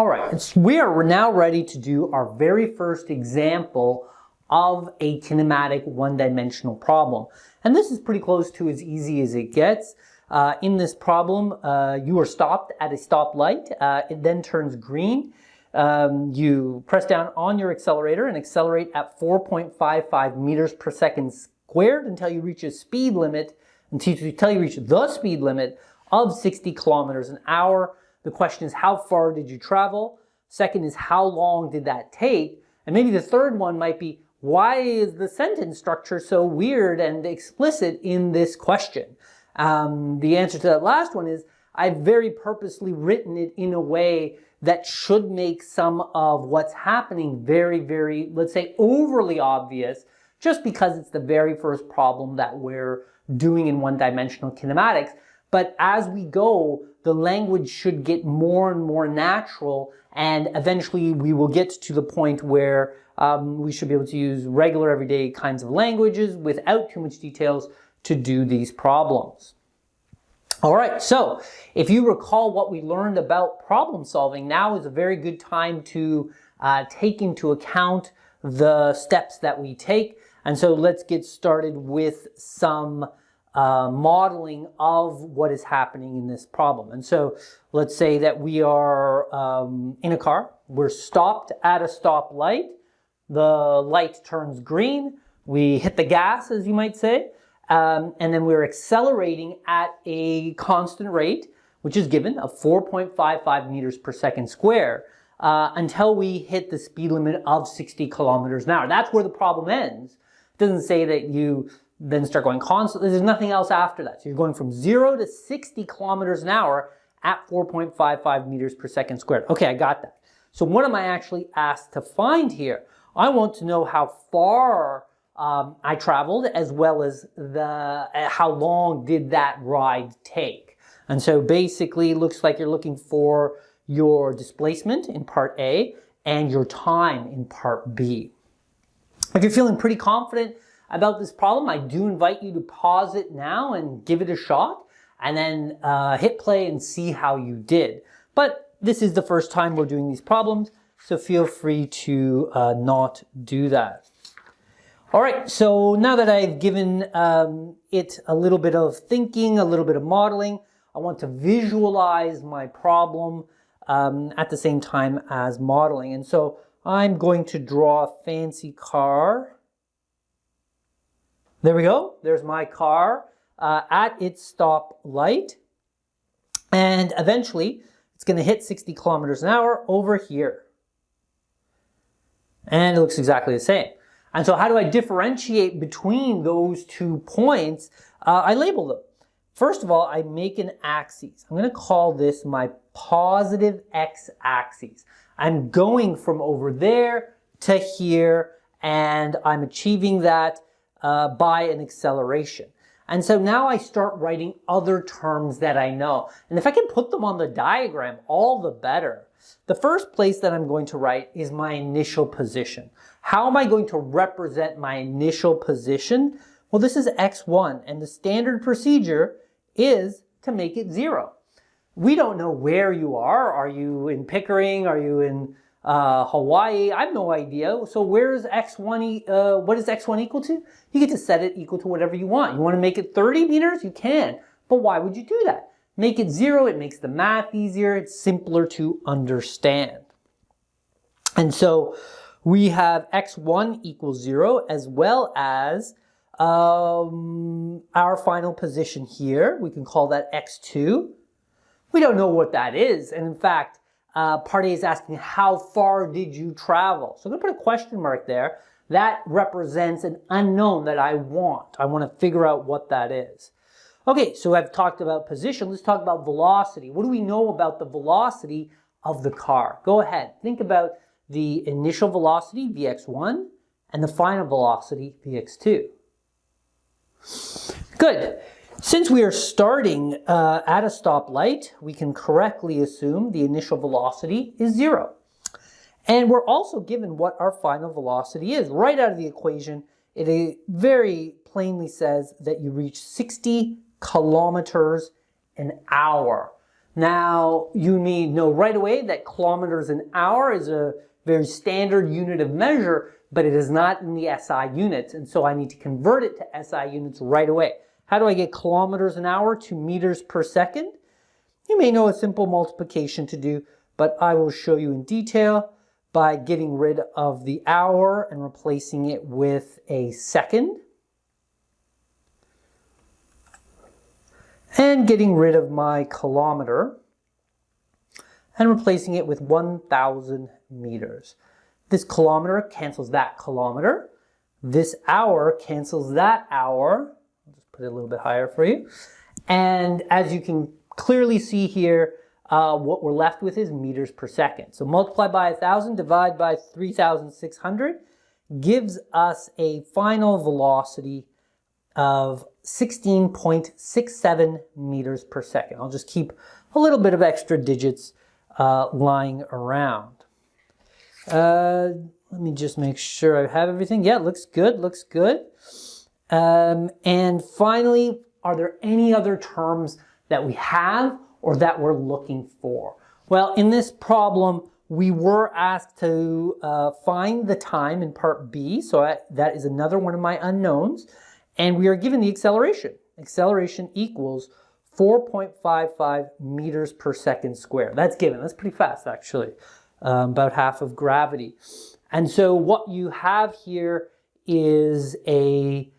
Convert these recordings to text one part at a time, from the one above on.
All right, we are now ready to do our very first example of a kinematic one-dimensional problem. And this is pretty close to as easy as it gets. In this problem, you are stopped at a stoplight. It then turns green. You press down on your accelerator and accelerate at 4.55 meters per second squared until you reach a speed limit, until you reach the speed limit of 60 kilometers an hour. The question is, how far did you travel? Second is, how long did that take? And maybe the third one might be, why is the sentence structure so weird and explicit in this question? The answer to that last one is, I've very purposely written it in a way that should make some of what's happening very, let's say, overly obvious, just because it's the very first problem that we're doing in one-dimensional kinematics. But as we go, the language should get more and more natural, and eventually we will get to the point where we should be able to use regular everyday kinds of languages without too much details to do these problems. All right, so if you recall what we learned about problem solving, now is a very good time to take into account the steps that we take. And so let's get started with some modeling of what is happening in this problem. And so let's say that we are in a car. We're stopped at a stoplight. The light turns green. We hit the gas, as you might say. And then we're accelerating at a constant rate, which is given of 4.55 meters per second square, until we hit the speed limit of 60 kilometers an hour. That's where the problem ends. It doesn't say that you then start going constantly. There's nothing else after that. So you're going from 0 to 60 kilometers an hour at 4.55 meters per second squared. Okay, I got that. So what am I actually asked to find here? I want to know how far I traveled, as well as how long did that ride take. And so basically it looks like you're looking for your displacement in part A and your time in part B. If you're feeling pretty confident about this problem, I do invite you to pause it now and give it a shot, and then hit play and see how you did. But this is the first time we're doing these problems, so feel free to not do that. All right, so now that I've given it a little bit of thinking, a little bit of modeling, I want to visualize my problem at the same time as modeling. And so I'm going to draw a fancy car. There we go. There's my car at its stop light. And eventually, it's going to hit 60 kilometers an hour over here. And it looks exactly the same. And so how do I differentiate between those 2 points? I label them. First of all, I make an axis. I'm going to call this my positive x-axis. I'm going from over there to here, and I'm achieving that by an acceleration. And so now I start writing other terms that I know. And if I can put them on the diagram, all the better. The first place that I'm going to write is my initial position. How am I going to represent my initial position? Well, this is x1, and the standard procedure is to make it 0. We don't know where you are. Are you in Pickering? Are you in Hawaii? I have no idea. So where's x1, what is x1 equal to? You get to set it equal to whatever you want. You want to make it 30 meters? You can. But why would you do that? Make it 0. It makes the math easier. It's simpler to understand. And so we have x1 equals 0, as well as our final position here. We can call that x2. We don't know what that is. And in fact, part A is asking, how far did you travel? So I'm going to put a question mark there. That represents an unknown that I want. I want to figure out what that is. Okay, so I've talked about position. Let's talk about velocity. What do we know about the velocity of the car? Go ahead. Think about the initial velocity, Vx1, and the final velocity, Vx2. Good. Since we are starting at a stoplight, we can correctly assume the initial velocity is 0. And we're also given what our final velocity is. Right out of the equation, it very plainly says that you reach 60 kilometers an hour. Now, you need to know right away that kilometers an hour is a very standard unit of measure, but it is not in the SI units. And so I need to convert it to SI units right away. How do I get kilometers an hour to meters per second? You may know a simple multiplication to do, but I will show you in detail by getting rid of the hour and replacing it with a second. And getting rid of my kilometer and replacing it with 1,000 meters. This kilometer cancels that kilometer. This hour cancels that hour. I'll just put it a little bit higher for you. And as you can clearly see here, what we're left with is meters per second. So multiply by 1,000, divide by 3,600, gives us a final velocity of 16.67 meters per second. I'll just keep a little bit of extra digits lying around. Let me just make sure I have everything. Yeah, looks good, looks good. And finally, are there any other terms that we have or that we're looking for? Well, in this problem, we were asked to find the time in part B, so that is another one of my unknowns. And we are given the acceleration. Acceleration equals 4.55 meters per second squared. That's given. That's pretty fast, actually. About half of gravity. And so what you have here is a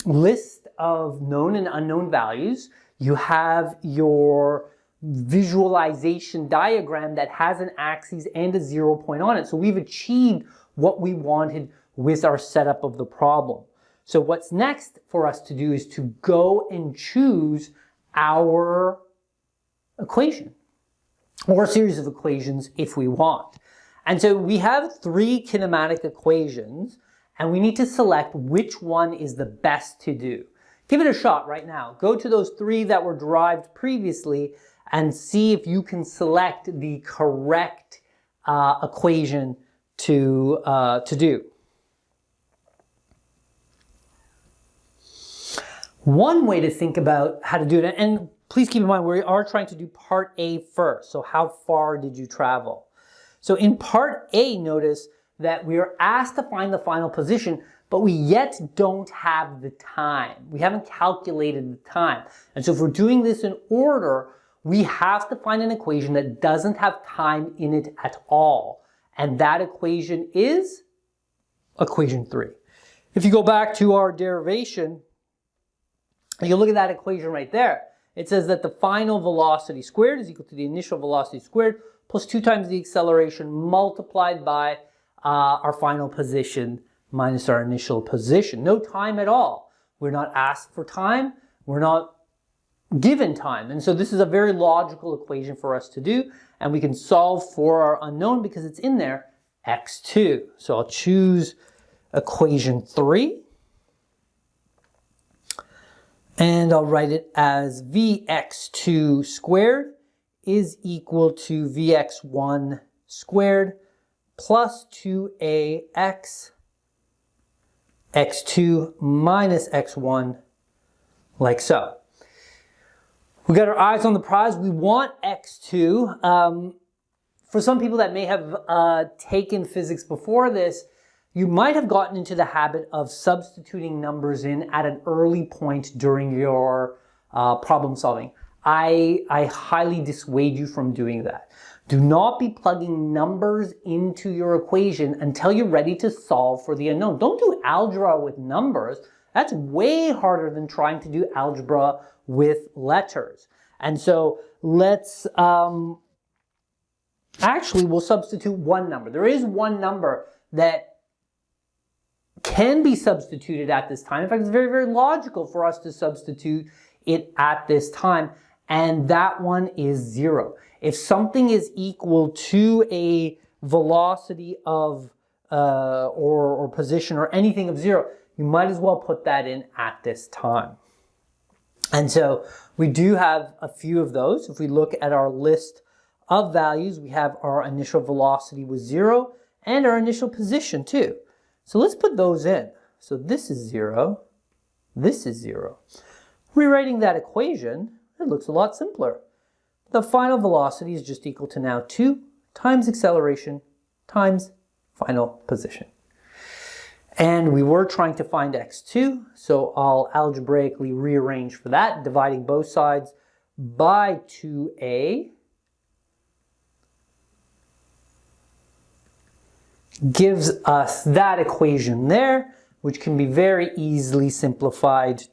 list of known and unknown values. You have your visualization diagram that has an axis and a 0 point on it. So we've achieved what we wanted with our setup of the problem. So what's next for us to do is to go and choose our equation, or a series of equations if we want. And so we have 3 kinematic equations, and we need to select which one is the best to do. Give it a shot right now. Go to those 3 that were derived previously and see if you can select the correct equation to do. One way to think about how to do it, and please keep in mind we are trying to do part A first, so how far did you travel? So in part A, notice that we are asked to find the final position, but we yet don't have the time. We haven't calculated the time. And so if we're doing this in order, we have to find an equation that doesn't have time in it at all. And that equation is equation 3. If you go back to our derivation, you look at that equation right there. It says that the final velocity squared is equal to the initial velocity squared plus 2 times the acceleration multiplied by our final position minus our initial position. No time at all. We're not asked for time. We're not given time. And so this is a very logical equation for us to do. And we can solve for our unknown because it's in there, x2. So I'll choose equation 3. And I'll write it as Vx2 squared is equal to Vx1 squared plus 2ax x2 minus x1, like so. We got our eyes on the prize. We want x2. For some people that may have taken physics before this, you might have gotten into the habit of substituting numbers in at an early point during your problem solving. I highly dissuade you from doing that. Do not be plugging numbers into your equation until you're ready to solve for the unknown. Don't do algebra with numbers. That's way harder than trying to do algebra with letters. And so let's, actually we'll substitute one number. There is one number that can be substituted at this time. In fact, it's very, very logical for us to substitute it at this time. And that one is 0. If something is equal to a velocity of, or position or anything of 0, you might as well put that in at this time. And so we do have a few of those. If we look at our list of values, we have our initial velocity was 0 and our initial position too. So let's put those in. So this is 0, this is 0. Rewriting that equation, it looks a lot simpler. the final velocity is just equal to now 2 times acceleration times final position. And we were trying to find x2, so I'll algebraically rearrange for that, dividing both sides by 2a gives us that equation there, which can be very easily simplified,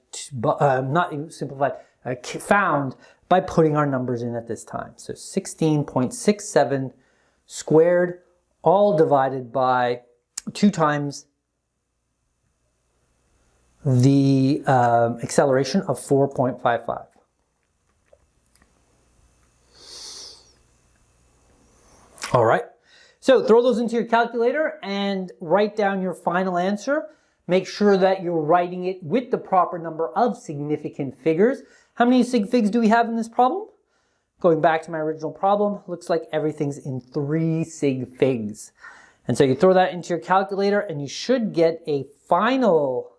found by putting our numbers in at this time. So 16.67 squared, all divided by 2 times the acceleration of 4.55. All right, so throw those into your calculator and write down your final answer. Make sure that you're writing it with the proper number of significant figures. How many sig figs do we have in this problem? Going back to my original problem, looks like everything's in 3 sig figs. And so you throw that into your calculator and you should get a final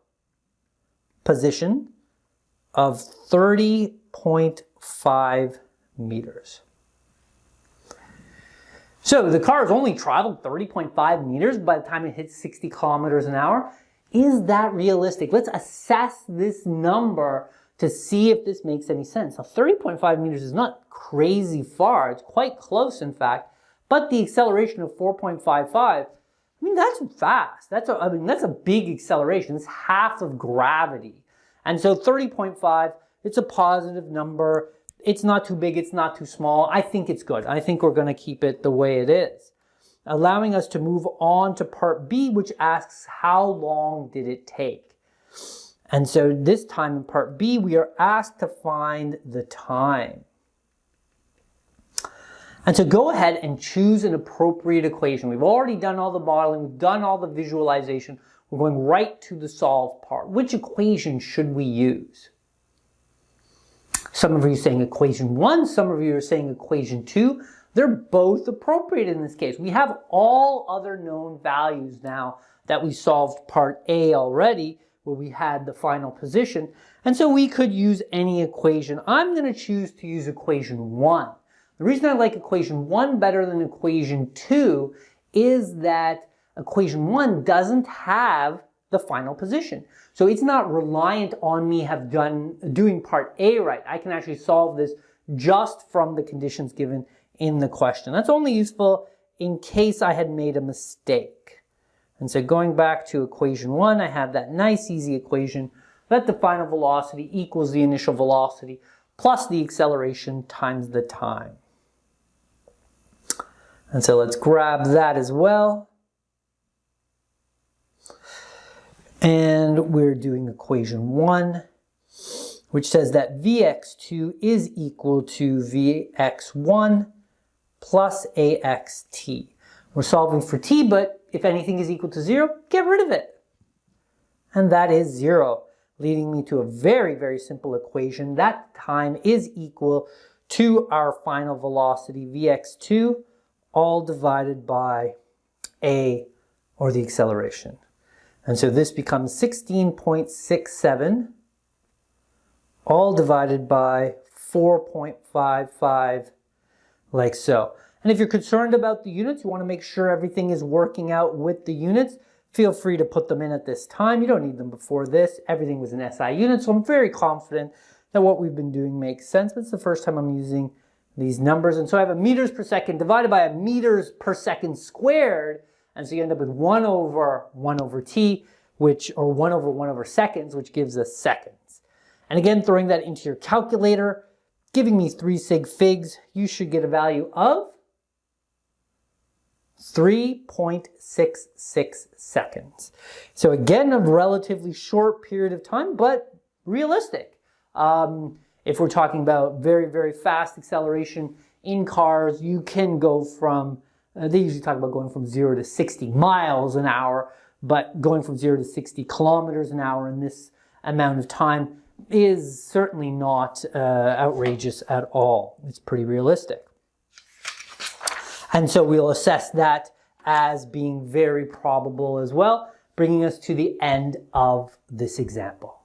position of 30.5 meters. So the car has only traveled 30.5 meters by the time it hits 60 kilometers an hour. Is that realistic? Let's assess this number to see if this makes any sense. Now, 30.5 meters is not crazy far. It's quite close, in fact. But the acceleration of 4.55, I mean, that's fast. That's a big acceleration. It's half of gravity. And so 30.5, it's a positive number. It's not too big. It's not too small. I think it's good. I think we're going to keep it the way it is, allowing us to move on to part B, which asks how long did it take? And so this time in part B, we are asked to find the time. And so go ahead and choose an appropriate equation. We've already done all the modeling. We've done all the visualization. We're going right to the solve part. Which equation should we use? Some of you are saying equation 1. Some of you are saying equation 2. They're both appropriate in this case. We have all other known values now that we solved part A already, where we had the final position. And so we could use any equation. I'm going to choose to use equation 1. The reason I like equation 1 better than equation 2 is that equation 1 doesn't have the final position. So it's not reliant on me doing part A right. I can actually solve this just from the conditions given in the question. That's only useful in case I had made a mistake. And so going back to equation 1, I have that nice easy equation that the final velocity equals the initial velocity plus the acceleration times the time. And so let's grab that as well. And we're doing equation 1, which says that Vx2 is equal to Vx1 plus AXT. We're solving for t, but if anything is equal to 0, get rid of it. And that is 0, leading me to a very, very simple equation. That time is equal to our final velocity, Vx2, all divided by A, or the acceleration. And so this becomes 16.67, all divided by 4.55, like so. And if you're concerned about the units, you want to make sure everything is working out with the units, feel free to put them in at this time. You don't need them before this. Everything was in SI units, so I'm very confident that what we've been doing makes sense. But it's the first time I'm using these numbers. And so I have a meters per second divided by a meters per second squared. And so you end up with 1 over t, or 1 over seconds, which gives us seconds. And again, throwing that into your calculator, giving me 3 sig figs, you should get a value of 3.66 seconds. So again, a relatively short period of time, but realistic. If we're talking about very, very fast acceleration in cars, you can go from, they usually talk about going from 0 to 60 miles an hour, but going from 0 to 60 kilometers an hour in this amount of time is certainly not outrageous at all. It's pretty realistic. And so we'll assess that as being very probable as well, bringing us to the end of this example.